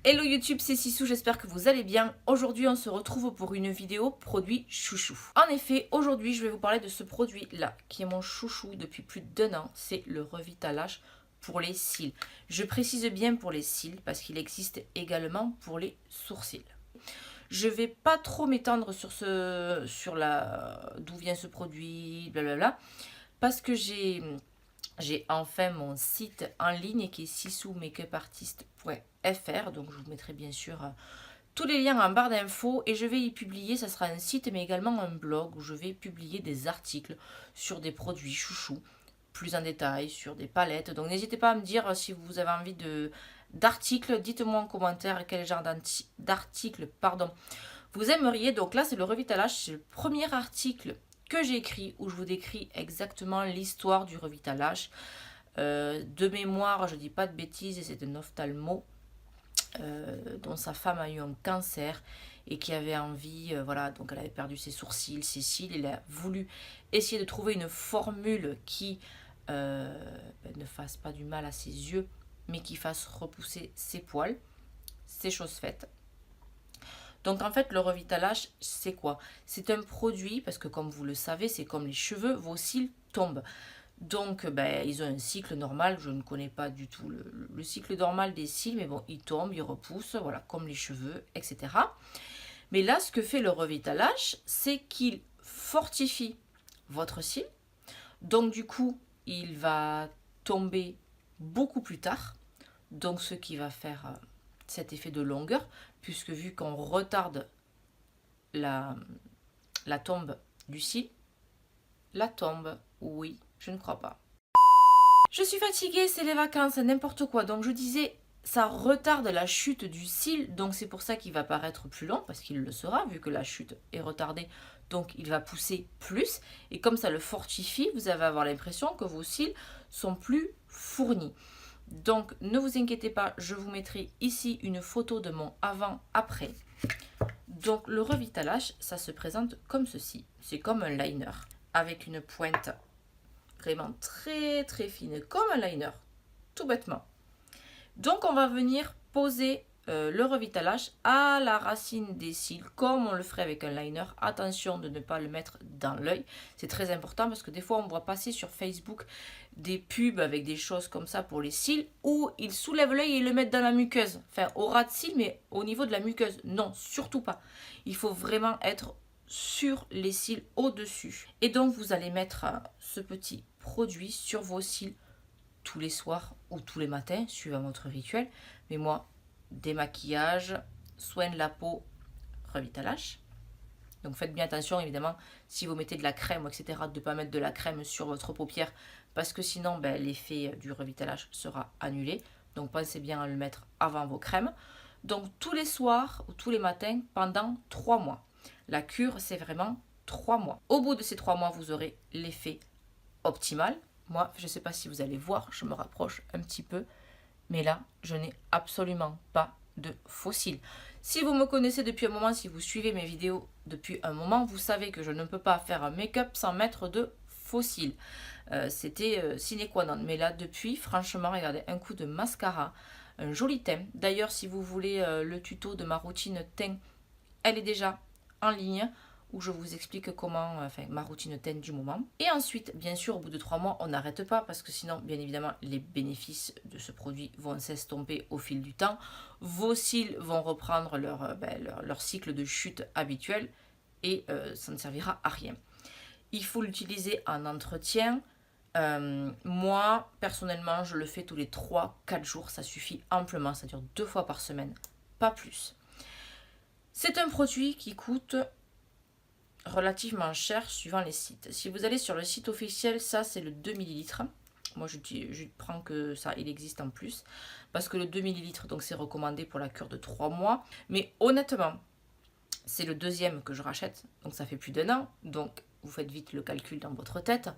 Hello YouTube, c'est Sissou, j'espère que vous allez bien. Aujourd'hui, on se retrouve pour une vidéo produit chouchou. En effet, aujourd'hui, je vais vous parler de ce produit-là, qui est mon chouchou depuis plus d'1 an. C'est le Revitalash pour les cils. Je précise bien pour les cils, parce qu'il existe également pour les sourcils. Je vais pas trop m'étendre sur d'où vient ce produit, blablabla, parce que j'ai enfin mon site en ligne qui est sissoumakeupartist.fr. Donc je vous mettrai bien sûr tous les liens en barre d'infos et je vais y publier, ça sera un site mais également un blog où je vais publier des articles sur des produits chouchous, plus en détail, sur des palettes. Donc n'hésitez pas à me dire si vous avez envie d'articles, dites-moi en commentaire quel genre d'article vous aimeriez. Donc là c'est le Revitalash, c'est le premier article que j'ai écrit où je vous décris exactement l'histoire du Revitalash. De mémoire, je dis pas de bêtises, et c'est un ophtalmo dont sa femme a eu un cancer et qui avait envie, voilà, donc elle avait perdu ses sourcils, ses cils, il a voulu essayer de trouver une formule qui ne fasse pas du mal à ses yeux, mais qui fasse repousser ses poils. C'est chose faite. Donc en fait, le Revitalash, c'est quoi? C'est un produit, parce que comme vous le savez, c'est comme les cheveux, vos cils tombent. Donc ils ont un cycle normal, je ne connais pas du tout le cycle normal des cils, mais bon, ils tombent, ils repoussent, voilà, comme les cheveux, etc. Mais là, ce que fait le Revitalash, c'est qu'il fortifie votre cil. Donc du coup, il va tomber beaucoup plus tard. Donc ce qui va faire cet effet de longueur, puisque vu qu'on retarde la tombe du cil, la tombe, oui, je ne crois pas. Je suis fatiguée, c'est les vacances, n'importe quoi. Donc je disais, ça retarde la chute du cil, donc c'est pour ça qu'il va paraître plus long, parce qu'il le sera, vu que la chute est retardée, donc il va pousser plus. Et comme ça le fortifie, vous allez avoir l'impression que vos cils sont plus fournis. Donc ne vous inquiétez pas, je vous mettrai ici une photo de mon avant-après. Donc le Revitalash, ça se présente comme ceci. C'est comme un liner avec une pointe vraiment très très fine, comme un liner, tout bêtement. Donc on va venir poser le Revitalash à la racine des cils, comme on le ferait avec un liner. Attention de ne pas le mettre dans l'œil, c'est très important parce que des fois on voit passer sur Facebook des pubs avec des choses comme ça pour les cils, où ils soulèvent l'œil et le mettent dans la muqueuse, enfin au ras de cils, mais au niveau de la muqueuse, non, surtout pas. Il faut vraiment être sur les cils au-dessus. Et donc vous allez mettre ce petit produit sur vos cils tous les soirs ou tous les matins, suivant votre rituel. Mais moi, démaquillage, soin de la peau, Revitalash. Donc faites bien attention, évidemment, si vous mettez de la crème, etc., de ne pas mettre de la crème sur votre paupière, parce que sinon, l'effet du Revitalash sera annulé. Donc pensez bien à le mettre avant vos crèmes. Donc tous les soirs ou tous les matins pendant 3 mois. La cure, c'est vraiment 3 mois. Au bout de ces 3 mois, vous aurez l'effet optimal. Moi, je ne sais pas si vous allez voir, je me rapproche un petit peu. Mais là, je n'ai absolument pas de faux cils. Si vous me connaissez depuis un moment, si vous suivez mes vidéos depuis un moment, vous savez que je ne peux pas faire un make-up sans mettre de faux cils. C'était sine qua non. Mais là, depuis, franchement, regardez, un coup de mascara, un joli teint. D'ailleurs, si vous voulez le tuto de ma routine teint, elle est déjà en ligne, où je vous explique comment, ma routine teint du moment. Et ensuite, bien sûr, au bout de 3 mois, on n'arrête pas, parce que sinon, bien évidemment, les bénéfices de ce produit vont s'estomper au fil du temps. Vos cils vont reprendre leur cycle de chute habituel, et ça ne servira à rien. Il faut l'utiliser en entretien. Moi, personnellement, je le fais tous les 3-4 jours, ça suffit amplement, ça dure 2 fois par semaine, pas plus. C'est un produit qui coûte relativement cher suivant les sites. Si vous allez sur le site officiel, ça c'est le 2 ml. Moi je prends que ça, il existe en plus. Parce que le 2 ml, donc c'est recommandé pour la cure de 3 mois. Mais honnêtement, c'est le deuxième que je rachète. Donc ça fait plus d'1 an. Donc vous faites vite le calcul dans votre tête.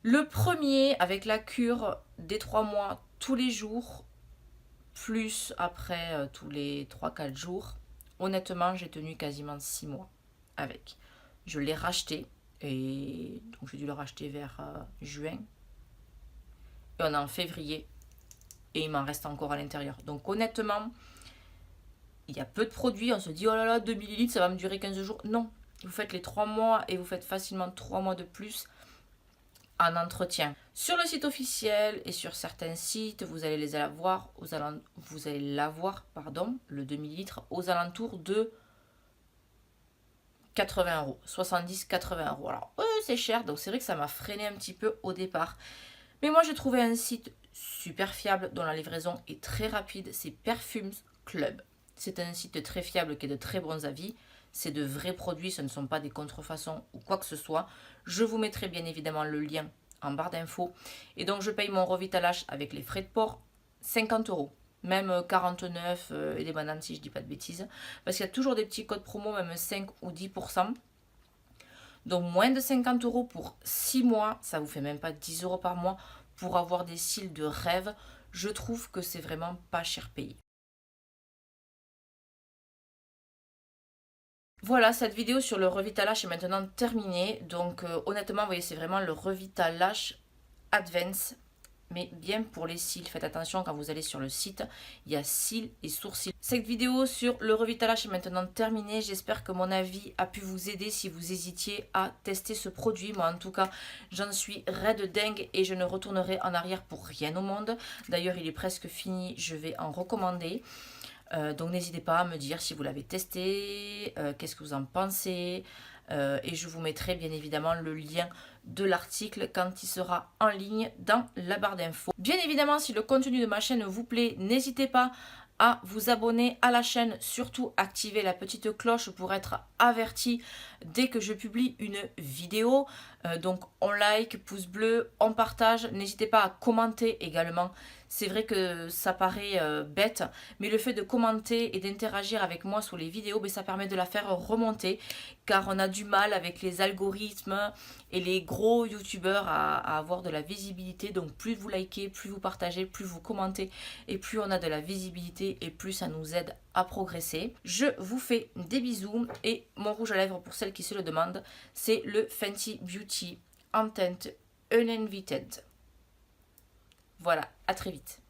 Le premier, avec la cure des 3 mois tous les jours, plus après tous les 3-4 jours, honnêtement j'ai tenu quasiment 6 mois avec. Je l'ai racheté, et donc j'ai dû le racheter vers juin, et on est en février, et il m'en reste encore à l'intérieur. Donc honnêtement, il y a peu de produits, on se dit oh là là 2 ml ça va me durer 15 jours. Non, vous faites les 3 mois et vous faites facilement 3 mois de plus en entretien. Sur le site officiel et sur certains sites, vous allez les avoir, le 2 ml aux alentours de 80 euros, 70-80 euros. Alors, c'est cher, donc c'est vrai que ça m'a freiné un petit peu au départ. Mais moi, j'ai trouvé un site super fiable dont la livraison est très rapide, c'est Perfumes Club. C'est un site très fiable qui a de très bons avis. C'est de vrais produits, ce ne sont pas des contrefaçons ou quoi que ce soit. Je vous mettrai bien évidemment le lien en barre d'infos. Et donc, je paye mon revitalash avec les frais de port 50 euros. Même 49 et des bananes si je dis pas de bêtises. Parce qu'il y a toujours des petits codes promo, même 5 ou 10%. Donc moins de 50 euros pour 6 mois, ça vous fait même pas 10 euros par mois pour avoir des cils de rêve. Je trouve que c'est vraiment pas cher payé. Voilà, cette vidéo sur le Revitalash est maintenant terminée. Donc honnêtement, vous voyez, c'est vraiment le Revitalash Advance. Mais bien pour les cils, faites attention quand vous allez sur le site, il y a cils et sourcils. Cette vidéo sur le Revitalash est maintenant terminée. J'espère que mon avis a pu vous aider si vous hésitiez à tester ce produit. Moi en tout cas, j'en suis raide dingue et je ne retournerai en arrière pour rien au monde. D'ailleurs, il est presque fini, je vais en recommander. Donc n'hésitez pas à me dire si vous l'avez testé, qu'est-ce que vous en pensez. Et je vous mettrai bien évidemment le lien de l'article quand il sera en ligne dans la barre d'infos. Bien évidemment, si le contenu de ma chaîne vous plaît, n'hésitez pas à vous abonner à la chaîne, surtout activer la petite cloche pour être averti dès que je publie une vidéo. Donc on like, pouce bleu, on partage, n'hésitez pas à commenter également. C'est vrai que ça paraît bête, mais le fait de commenter et d'interagir avec moi sur les vidéos, ça permet de la faire remonter, car on a du mal avec les algorithmes et les gros youtubeurs à avoir de la visibilité. Donc plus vous likez, plus vous partagez, plus vous commentez et plus on a de la visibilité et plus ça nous aide à progresser. Je vous fais des bisous et mon rouge à lèvres pour celles qui se le demandent, c'est le Fenty Beauty en teinte Uninvited. Voilà, à très vite.